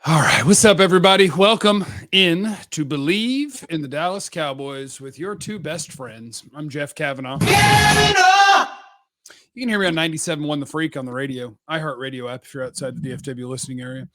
All right, what's up, everybody? Welcome in to Bleav in the Dallas Cowboys with your two best friends. I'm Jeff Cavanaugh. You can hear me on 97.1 The Freak on the radio, iHeartRadio app if you're outside the DFW listening area.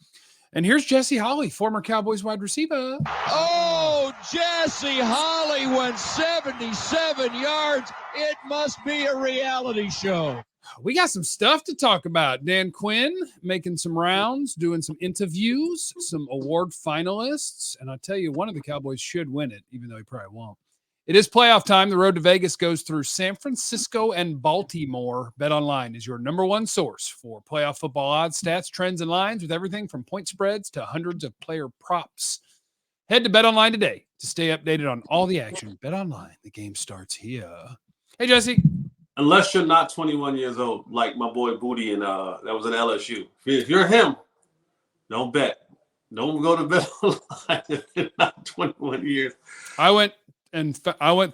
And here's Jesse Holley, former Cowboys wide receiver. Oh, Jesse Holley went 77 yards. It must be a reality show. We got some stuff to talk about. Dan Quinn making some rounds, doing some interviews, some award finalists. And I'll tell you, one of the Cowboys should win it, even though he probably won't. It is playoff time. The road to Vegas goes through San Francisco and Baltimore. BetOnline is your number one source for playoff football odds, stats, trends, and lines with everything from point spreads to hundreds of player props. Head to BetOnline today to stay updated on all the action. BetOnline, the game starts here. Hey, Jesse. Unless you're not 21 years old, like my boy Booty, and that was at LSU. If you're him, don't bet. Don't go to BetOnline if you're not 21 years. I went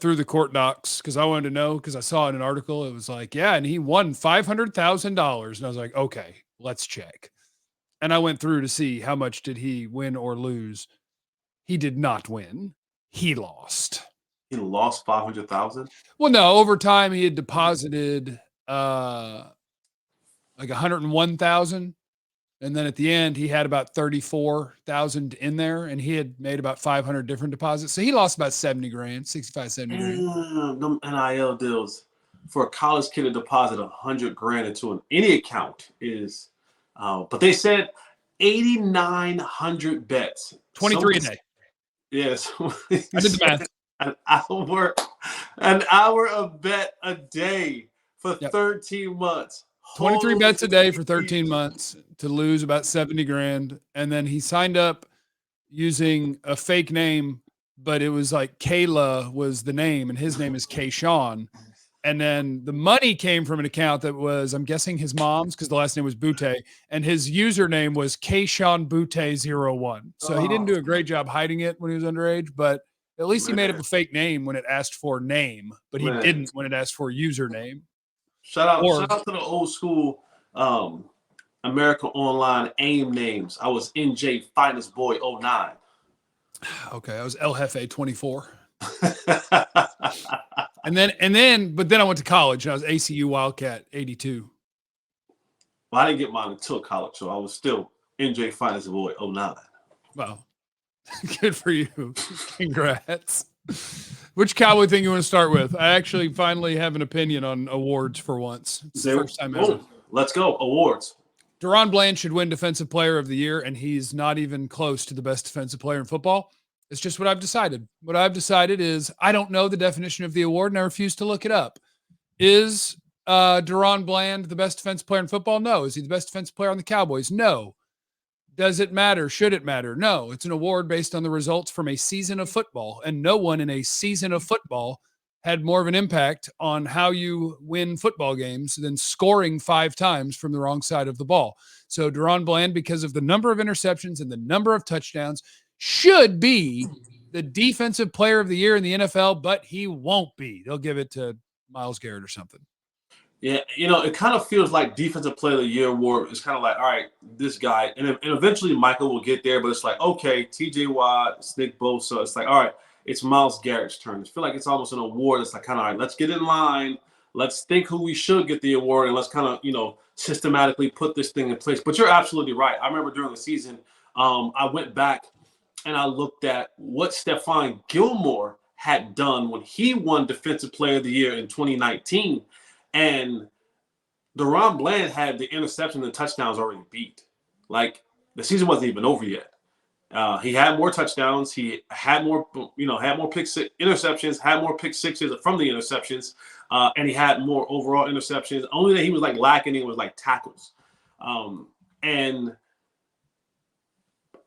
through the court docs because I wanted to know, because I saw in an article it was like, yeah, and he won $500,000, and I was like, okay, let's check. And I went through to see how much did he win or lose. He did not win. He lost. He lost $500,000. Well, no, over time he had deposited like $101,000, and then at the end he had about $34,000 in there, and he had made about 500 different deposits. So he lost about 70 grand, 65, 70 grand. Them NIL deals for a college kid to deposit 100 grand into any account is, but they said 8,900 bets, 23 a day. Yes, I did the math. An hour of bet a day for 13 months. 23 bets a day for 13 months to lose about 70 grand. And then he signed up using a fake name, but it was like Kayla was the name, and his name is Kayshawn. And then the money came from an account that was, I'm guessing, his mom's, because the last name was Butte, and his username was Kayshawn Butte01. So he didn't do a great job hiding it when he was underage, but at least he made up a fake name when it asked for name, but he didn't when it asked for username. Shout out to the old school America Online AIM names. I was NJ Finest Boy 09. Okay, I was El Jefe 24. But then I went to college and I was ACU Wildcat 82. Well, I didn't get mine until college, so I was still NJ Finest Boy 09. Wow. Good for you. Congrats. Which Cowboy thing you want to start with? I actually finally have an opinion on awards for once. It's the first time ever. Let's go. Awards. DaRon Bland should win Defensive Player of the Year, and he's not even close to the best defensive player in football. It's just what I've decided. What I've decided is I don't know the definition of the award, and I refuse to look it up. Is DaRon Bland the best defensive player in football? No. Is he the best defensive player on the Cowboys? No. Does it matter? Should it matter? No. It's an award based on the results from a season of football, and no one in a season of football had more of an impact on how you win football games than scoring 5 times from the wrong side of the ball. So DaRon Bland, because of the number of interceptions and the number of touchdowns, should be the defensive player of the year in the NFL, but he won't be. They'll give it to Myles Garrett or something. Yeah, it kind of feels like Defensive Player of the Year award is kind of like, all right, this guy, and eventually Michael will get there, but it's like, okay, TJ Watt, Nick Bosa, it's like, all right, it's Myles Garrett's turn. I feel like it's almost an award. It's like, kind of, all right, let's get in line. Let's think who we should get the award, and let's kind of, systematically put this thing in place. But you're absolutely right. I remember during the season, I went back and I looked at what Stephon Gilmore had done when he won Defensive Player of the Year in 2019. And DaRon Bland had the interception and touchdowns already beat. Like, the season wasn't even over yet. He had more touchdowns. He had more, had more interceptions, had more pick sixes from the interceptions, and he had more overall interceptions. Only that he was lacking was tackles. And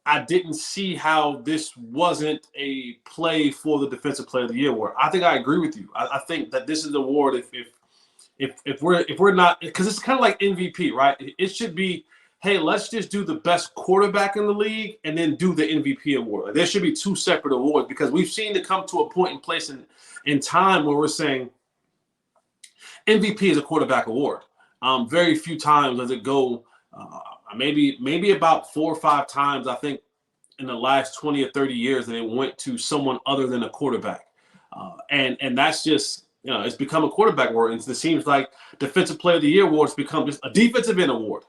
I didn't see how this wasn't a play for the Defensive Player of the Year award. I think I agree with you. I think that this is the award if we're not, because it's kind of like MVP, right? It should be, hey, let's just do the best quarterback in the league and then do the MVP award. There should be 2 separate awards, because we've seen it come to a point in place in time where we're saying MVP is a quarterback award. Very few times does it go maybe about 4 or 5 times, I think, in the last 20 or 30 years that it went to someone other than a quarterback. And that's just, it's become a quarterback award. And it seems like Defensive Player of the Year award has become just a defensive end award.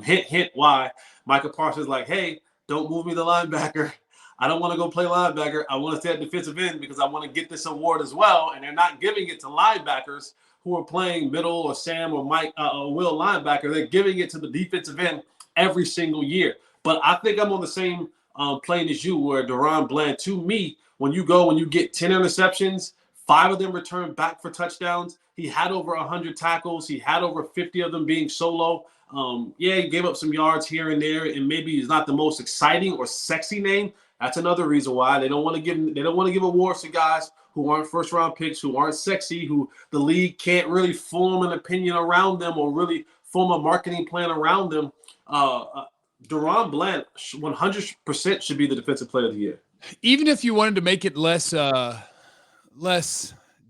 Hint why Michael Parsons is like, hey, don't move me to linebacker. I don't want to go play linebacker. I want to stay at defensive end because I want to get this award as well. And they're not giving it to linebackers who are playing middle or Sam or Mike or Will linebacker. They're giving it to the defensive end every single year. But I think I'm on the same plane as you, where DaRon Bland, to me, when you get 10 interceptions, 5 of them returned back for touchdowns. He had over 100 tackles. He had over 50 of them being solo. He gave up some yards here and there, and maybe he's not the most exciting or sexy name. That's another reason why they don't want to give awards to guys who aren't first-round picks, who aren't sexy, who the league can't really form an opinion around them or really form a marketing plan around them. DaRon Bland 100% should be the Defensive Player of the Year. Even if you wanted to make it less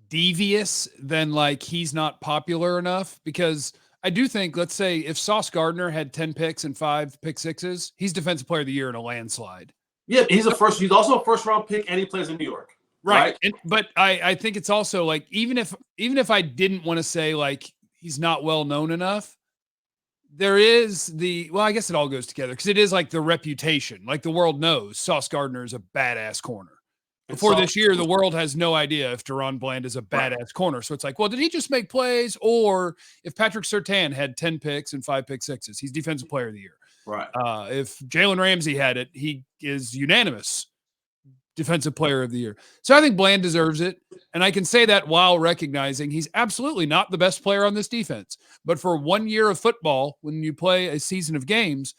devious than like he's not popular enough, because I do think, let's say if Sauce Gardner had 10 picks and 5 pick sixes, he's Defensive Player of the Year in a landslide. Yeah, he's also a first-round pick, and he plays in New York. Right. But I think it's also like, even if I didn't want to say like he's not well known enough, there is I guess it all goes together, because it is like the reputation. Like the world knows Sauce Gardner is a badass corner. Before this year, the world has no idea if DaRon Bland is a badass corner. So it's like, well, did he just make plays? Or if Patrick Surtain had 10 picks and 5 pick sixes, he's Defensive Player of the Year. Right. If Jalen Ramsey had it, he is unanimous Defensive Player of the Year. So I think Bland deserves it. And I can say that while recognizing he's absolutely not the best player on this defense. But for 1 year of football, when you play a season of games,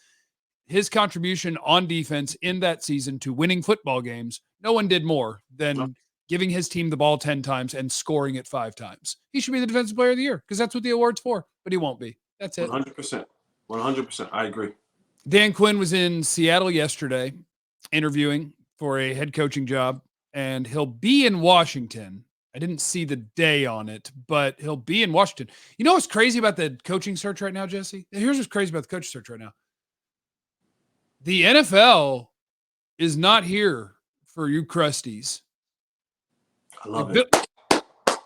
his contribution on defense in that season to winning football games, no one did more than giving his team the ball 10 times and scoring it 5 times. He should be the Defensive Player of the Year, because that's what the award's for, but he won't be. That's it. 100%. 100%. I agree. Dan Quinn was in Seattle yesterday interviewing for a head coaching job, and he'll be in Washington. I didn't see the day on it, but he'll be in Washington. You know what's crazy about the coaching search right now, Jesse? Here's what's crazy about the coaching search right now. The NFL is not here for you crusties. I love it.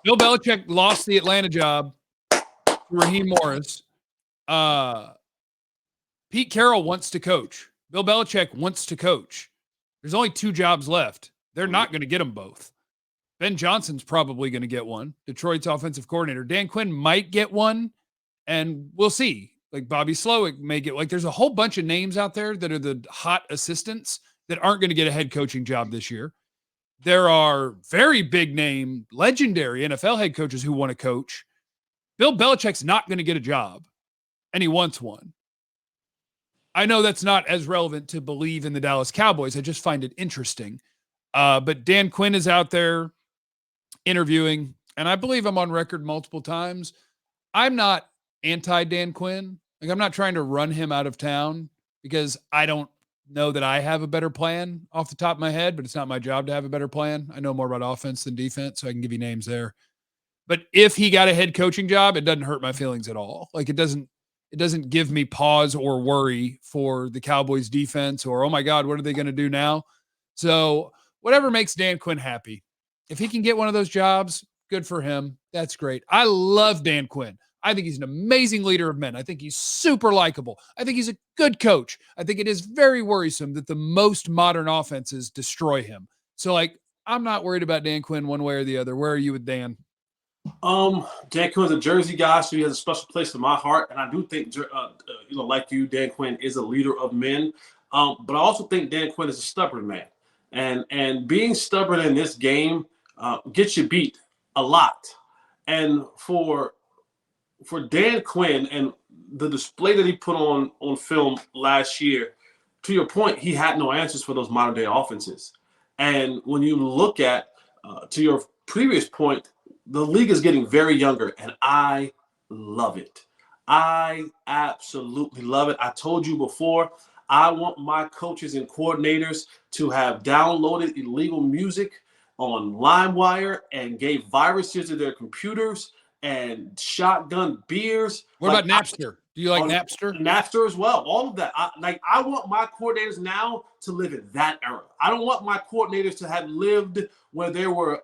Bill Belichick lost the Atlanta job to Raheem Morris. Pete Carroll wants to coach. Bill Belichick wants to coach. There's only 2 jobs left. They're not going to get them both. Ben Johnson's probably going to get one, Detroit's offensive coordinator. Dan Quinn might get one, and we'll see. Like Bobby Slowick may get, like, there's a whole bunch of names out there that are the hot assistants that aren't going to get a head coaching job this year. There are very big name, legendary NFL head coaches who want to coach. Bill Belichick's not going to get a job, and he wants one. I know that's not as relevant to Bleav in the Dallas Cowboys. I just find it interesting. But Dan Quinn is out there interviewing, and I believe I'm on record multiple times. I'm not anti-Dan Quinn. Like, I'm not trying to run him out of town, because I don't know that I have a better plan off the top of my head, but it's not my job to have a better plan. I know more about offense than defense, so I can give you names there. But if he got a head coaching job, it doesn't hurt my feelings at all. Like, it doesn't give me pause or worry for the Cowboys defense, or, oh my God, what are they going to do now? So whatever makes Dan Quinn happy. If he can get one of those jobs, good for him. That's great. I love Dan Quinn. I think he's an amazing leader of men. I think he's super likable. I think he's a good coach. I think it is very worrisome that the most modern offenses destroy him. So, like, I'm not worried about Dan Quinn one way or the other. Where are you with Dan? Dan Quinn's a Jersey guy, so he has a special place in my heart. And I do think, like you, Dan Quinn is a leader of men. But I also think Dan Quinn is a stubborn man. And being stubborn in this game gets you beat a lot. And for Dan Quinn and the display that he put on film last year, to your point, he had no answers for those modern day offenses. And when you look at, to your previous point, the league is getting very younger, and I love it. I absolutely love it. I told you before, I want my coaches and coordinators to have downloaded illegal music on LimeWire and gave viruses to their computers and shotgun beers. What about Napster? Do you like Napster? Napster as well. All of that. I want my coordinators now to live in that era. I don't want my coordinators to have lived where there were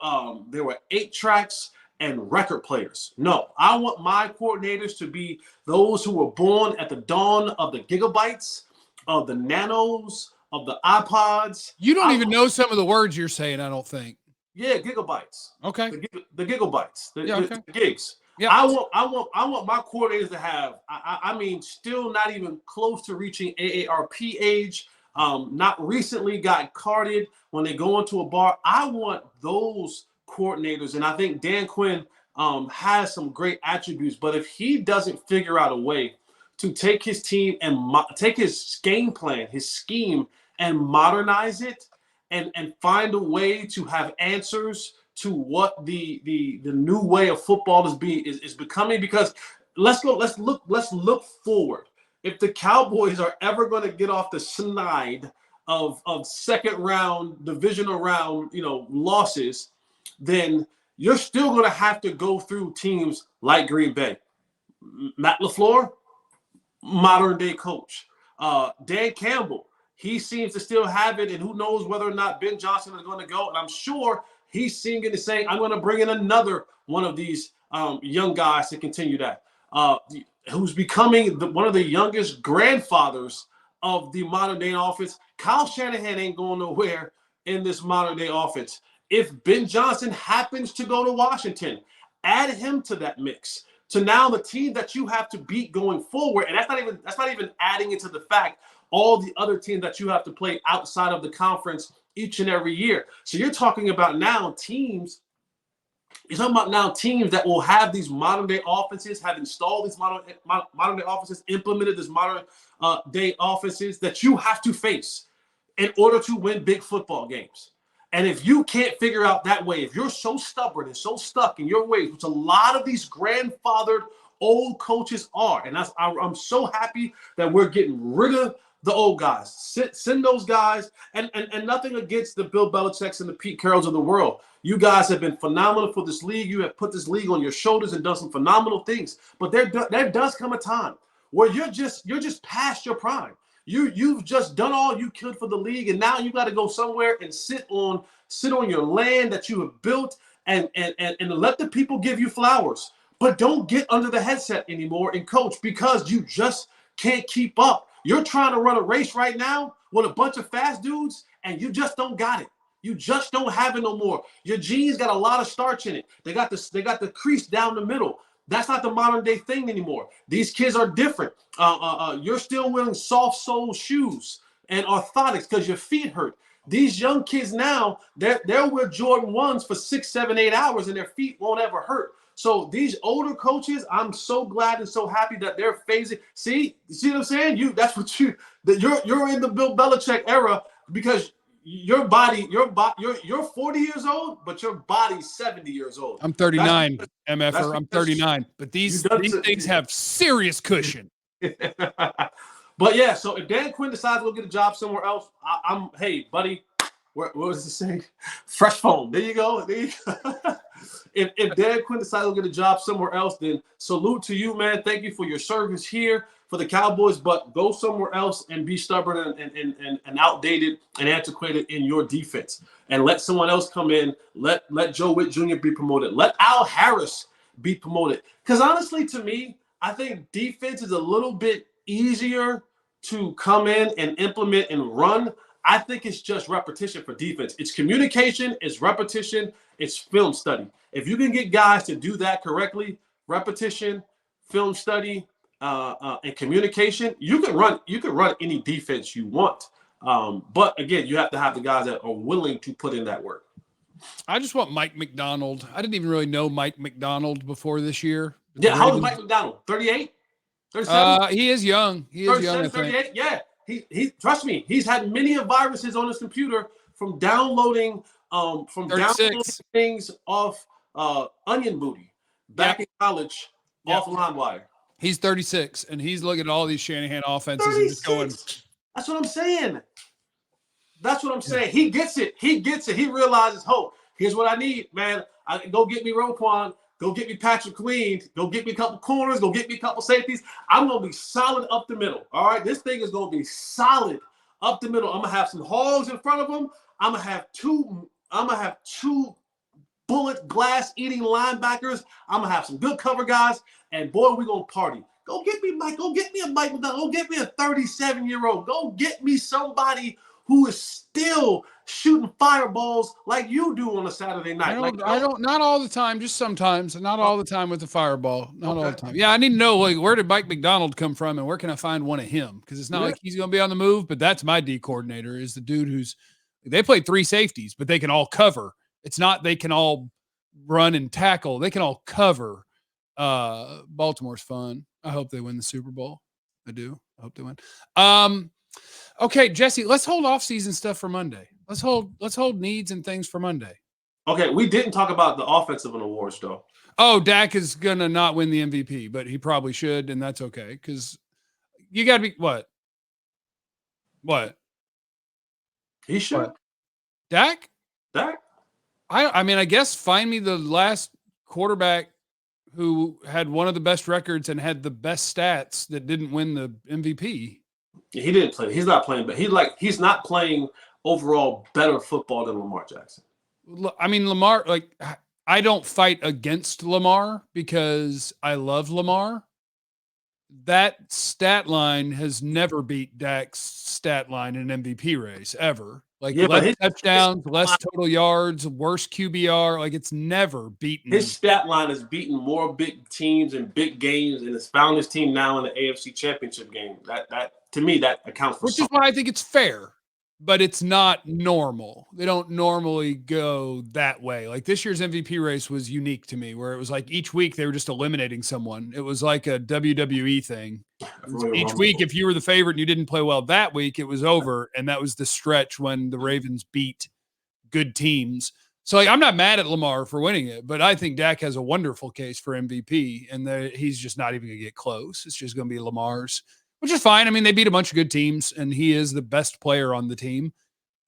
8 tracks and record players. No, I want my coordinators to be those who were born at the dawn of the gigabytes, of the nanos, of the iPods. You don't even know some of the words you're saying, I don't think. Yeah, gigabytes. Okay. The gigabytes. The gigs. Yeah. I want my coordinators to have. I mean, still not even close to reaching AARP age. Not recently got carded when they go into a bar. I want those coordinators, and I think Dan Quinn has some great attributes. But if he doesn't figure out a way to take his team and take his game plan, his scheme, and modernize it, and find a way to have answers to what the new way of football is becoming, because let's look forward. If the Cowboys are ever going to get off the snide of second round, divisional round, losses, then you're still going to have to go through teams like Green Bay. Matt LaFleur, modern day coach. Dan Campbell, he seems to still have it, and who knows whether or not Ben Johnson is going to go. And I'm sure he's singing and saying, I'm going to bring in another one of these young guys to continue that, who's becoming one of the youngest grandfathers of the modern day offense. Kyle Shanahan ain't going nowhere in this modern day offense. If Ben Johnson happens to go to Washington, add him to that mix. To now the team that you have to beat going forward, and that's not even adding into the fact all the other teams that you have to play outside of the conference each and every year. So you're talking about now teams. You're talking about now teams that will have these modern day offenses, have installed these modern day offenses, implemented this modern day offenses that you have to face in order to win big football games. And if you can't figure out that way, if you're so stubborn and so stuck in your ways, which a lot of these grandfathered old coaches are, and I'm so happy that we're getting rid of the old guys. Send those guys, and nothing against the Bill Belichick's and the Pete Carrolls of the world. You guys have been phenomenal for this league. You have put this league on your shoulders and done some phenomenal things. But there does come a time where you're just past your prime. You've just done all you could for the league, and now you got to go somewhere and sit on your land that you have built and let the people give you flowers. But don't get under the headset anymore and coach, because you just can't keep up. You're trying to run a race right now with a bunch of fast dudes, and you just don't got it. You just don't have it no more. Your jeans got a lot of starch in it. They got the crease down the middle. That's not the modern day thing anymore. These kids are different. You're still wearing soft sole shoes and orthotics because your feet hurt. These young kids now, they'll wear Jordan 1s for 6, 7, 8 hours and their feet won't ever hurt. So these older coaches, I'm so glad and so happy that they're phasing. See what I'm saying? You're in the Bill Belichick era, because you're 40 years old, but your body's 70 years old. I'm 39, MFer. I'm 39. But these things have serious cushion. But yeah, so if Dan Quinn decides to go get a job somewhere else, hey, buddy, what was it saying? Fresh foam. There you go. If Dan Quinn decides to get a job somewhere else, then salute to you, man. Thank you for your service here for the Cowboys, but go somewhere else and be stubborn and outdated and antiquated in your defense. And let someone else come in. Let Joe Witt Jr. be promoted. Let Al Harris be promoted. Because honestly, to me, I think defense is a little bit easier to come in and implement and run. I think it's just repetition for defense. It's communication, it's repetition, it's film study. If you can get guys to do that correctly, repetition, film study, and communication, you can run any defense you want. But again, you have to have the guys that are willing to put in that work. I just want Mike McDonald. I didn't even really know Mike McDonald before this year. Yeah, how old is Mike McDonald? 38? 37? He is young. He is young, I think. 38? Yeah. He trust me, he's had many viruses on his computer from downloading things off Onion Booty back in college off LimeWire. He's 36, and he's looking at all these Shanahan offenses and just going. That's what I'm saying. He gets it. He realizes, here's what I need, man. I can go get me Roquan. Go get me Patrick Quinn. Go get me a couple corners. Go get me a couple safeties. I'm going to be solid up the middle. All right? This thing is going to be solid up the middle. I'm going to have some hogs in front of them. I'm going to have two bullet glass eating linebackers. I'm going to have some good cover guys. And, boy, we're going to party. Go get me Mike. Go get me a Mike McDonald. Go get me a 37-year-old. Go get me somebody who is still shooting fireballs like you do on a Saturday night. Not all the time, just sometimes. Not all the time with the fireball. Not all the time. Yeah, I need to know, like, where did Mike McDonald come from and where can I find one of him? Because it's not like he's going to be on the move, but that's my D coordinator is the dude they play 3 safeties, but they can all cover. It's not they can all run and tackle. They can all cover. Baltimore's fun. I hope they win the Super Bowl. I do. I hope they win. Okay, Jesse, let's hold off-season stuff for Monday. Let's hold needs and things for Monday. Okay, we didn't talk about the offensive awards, though. Oh, Dak is going to not win the MVP, but he probably should, and that's okay, because you got to be – what? What? He should. What? Dak? I mean, I guess find me the last quarterback who had one of the best records and had the best stats that didn't win the MVP. He didn't play. He's not playing, but he's not playing overall better football than Lamar Jackson. I mean, Lamar, like, I don't fight against Lamar because I love Lamar. That stat line has never beat Dak's stat line in an MVP race ever. Like, less touchdowns, less total yards, worse QBR. Like, it's never beaten. His stat line has beaten more big teams and big games, and it's found his team now in the AFC Championship game. That to me, that accounts for something. Which is why I think it's fair, but it's not normal. They don't normally go that way. Like, this year's MVP race was unique to me, where it was like each week they were just eliminating someone. It was like a WWE thing. Each week, if you were the favorite and you didn't play well that week, it was over. And that was the stretch when the Ravens beat good teams. So, like, I'm not mad at Lamar for winning it, but I think Dak has a wonderful case for MVP, and he's just not even going to get close. It's just going to be Lamar's, which is fine. I mean, they beat a bunch of good teams, and he is the best player on the team.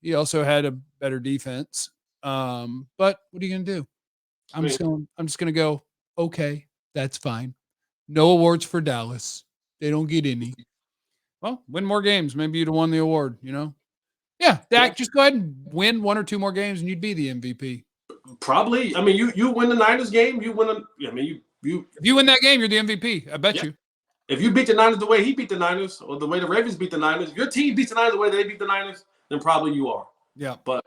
He also had a better defense. But what are you going to do? I'm just going to go, okay, that's fine. No awards for Dallas. They don't get any. Well, win more games. Maybe you'd have won the award, you know? Yeah, Dak, just go ahead and win 1 or 2 more games, and you'd be the MVP. Probably. I mean, you win the Niners game. You win. If you win that game, you're the MVP. I bet you. If you beat the Niners the way he beat the Niners, or the way the Ravens beat the Niners, if your team beats the Niners the way they beat the Niners, then probably you are. Yeah. But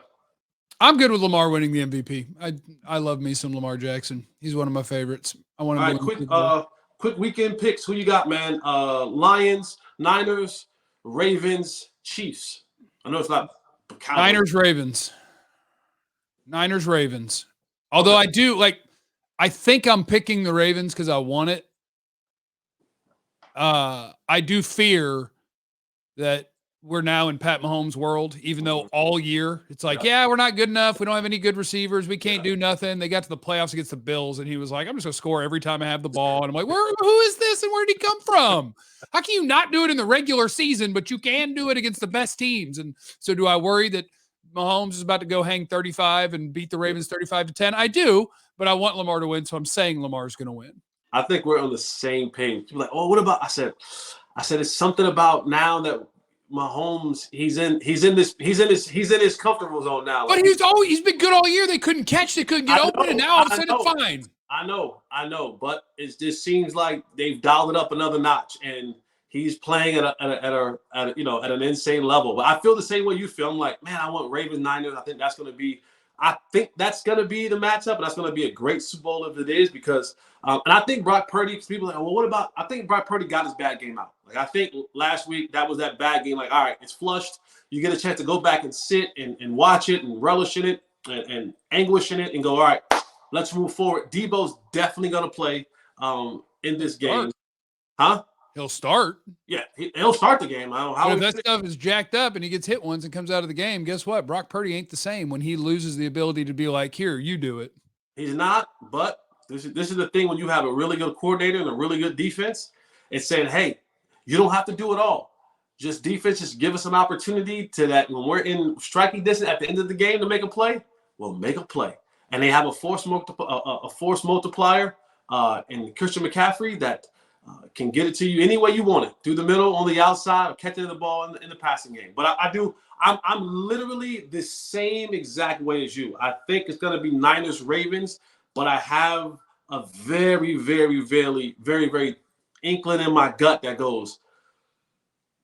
I'm good with Lamar winning the MVP. I love me some Lamar Jackson. He's one of my favorites. I want to quick weekend picks. Who you got, man? Lions, Niners, Ravens, Chiefs. I know it's not Niners, Ravens. Although I think I'm picking the Ravens because I want it. I do fear that we're now in Pat Mahomes' world, even though all year it's like, we're not good enough. We don't have any good receivers. We can't do nothing. They got to the playoffs against the Bills, and he was like, I'm just going to score every time I have the ball. And I'm like, who is this, and where did he come from? How can you not do it in the regular season, but you can do it against the best teams? And so do I worry that Mahomes is about to go hang 35 and beat the Ravens 35-10? I do, but I want Lamar to win, so I'm saying Lamar's going to win. I think we're on the same page. People are like, oh, what about? I said it's something about now that Mahomes he's in his comfortable zone now. But he's been good all year. They couldn't catch, they couldn't get open, and now all of a sudden it's fine. I know, but it just seems like they've dialed it up another notch, and he's playing at an insane level. But I feel the same way you feel. I'm like, man, I want Ravens Niners. I think that's going to be the matchup, and that's going to be a great Super Bowl if it is, because and I think Brock Purdy, because people are like, well, what about? I think Brock Purdy got his bad game out. Like, I think last week that was that bad game. Like, all right, it's flushed. You get a chance to go back and sit and watch it and relish in it and anguish in it and go, all right, let's move forward. Debo's definitely going to play in this game. Huh? He'll start. Yeah, he'll start the game. I don't know how. If that stuff is jacked up and he gets hit once and comes out of the game, guess what? Brock Purdy ain't the same when he loses the ability to be like, here, you do it. He's not, but this is the thing when you have a really good coordinator and a really good defense. It's saying, hey, you don't have to do it all. Just defense, just give us an opportunity to that when we're in striking distance at the end of the game to make a play, we'll make a play. and they have a force multiplier in Christian McCaffrey that can get it to you any way you want it, through the middle, on the outside, or catching the ball in the passing game. But I'm literally the same exact way as you. I think it's going to be Niners Ravens, but I have a very, very, very, very, very inkling in my gut that goes,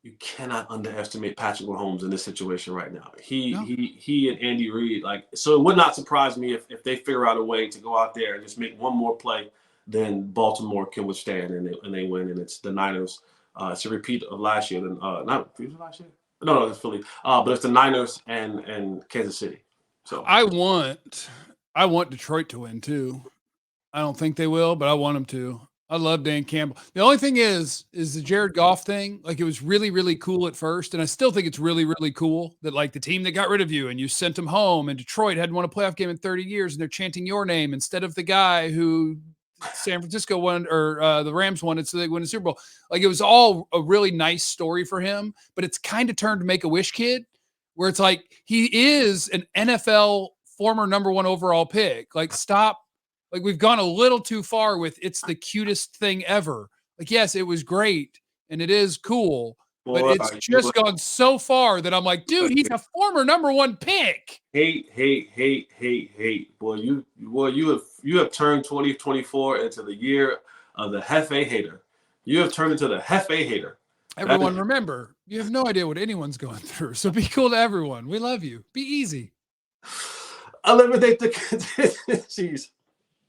you cannot underestimate Patrick Mahomes in this situation right now. He and Andy Reid, so it would not surprise me if they figure out a way to go out there and just make one more play than Baltimore can withstand, and they win, and it's the Niners. It's a repeat of last year. Not repeat of last year. No, it's Philly. But it's the Niners and Kansas City. So I want Detroit to win too. I don't think they will, but I want them to. I love Dan Campbell. The only thing is the Jared Goff thing. Like, it was really, really cool at first, and I still think it's really, really cool that, like, the team that got rid of you and you sent them home, and Detroit hadn't won a playoff game in 30 years, and they're chanting your name instead of the guy who San Francisco won, or the Rams won it, so they win the Super Bowl. Like, it was all a really nice story for him, but it's kind of turned Make-A-Wish kid, where it's like, he is an NFL former #1 overall pick. Like, stop. Like, we've gone a little too far with it's the cutest thing ever. Like, yes, it was great and it is cool, but it's just gone so far that I'm like, dude, he's a former #1 pick. Hate. Boy, you have turned 2024 into the year of the Hefe hater. You have turned into the Hefe hater. Everyone, remember, you have no idea what anyone's going through. So be cool to everyone. We love you. Be easy. Eliminate the jeez.